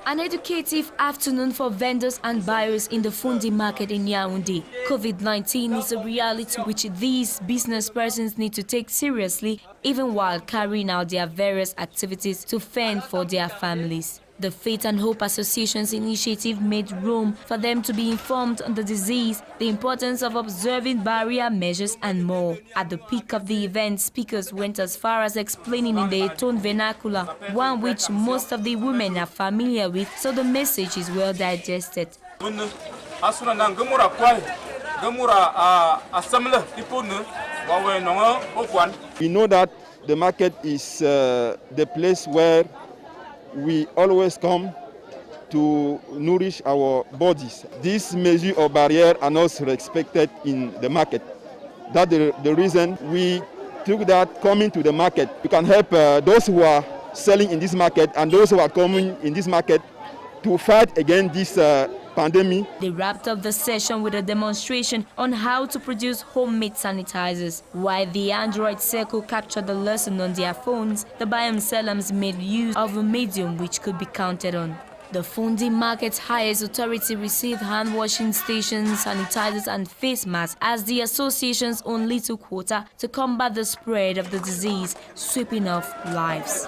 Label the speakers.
Speaker 1: An educative afternoon for vendors and buyers in the Mfoundi market in Yaoundé. COVID-19 is a reality which these business persons need to take seriously even while carrying out their various activities to fend for their families. The Faith and Hope Association's initiative made room for them to be informed on the disease, the importance of observing barrier measures and more. At the peak of the event, speakers went as far as explaining in their tone vernacular, one which most of the women are familiar with, so the message is well digested.
Speaker 2: We know
Speaker 3: that the market is the place where we always come to nourish our bodies. These measures of barrier are not respected in the market. That's the reason we took that coming to the market. We can help those who are selling in this market and those who are coming in this market to fight against this pandemic.
Speaker 1: They wrapped up the session with a demonstration on how to produce homemade sanitizers. While the Android circle captured the lesson on their phones, the buyer and sellers made use of a medium which could be counted on. The Mfoundi Market's highest authority received hand-washing stations, sanitizers and face masks as the association's own little quota to combat the spread of the disease, sweeping off lives.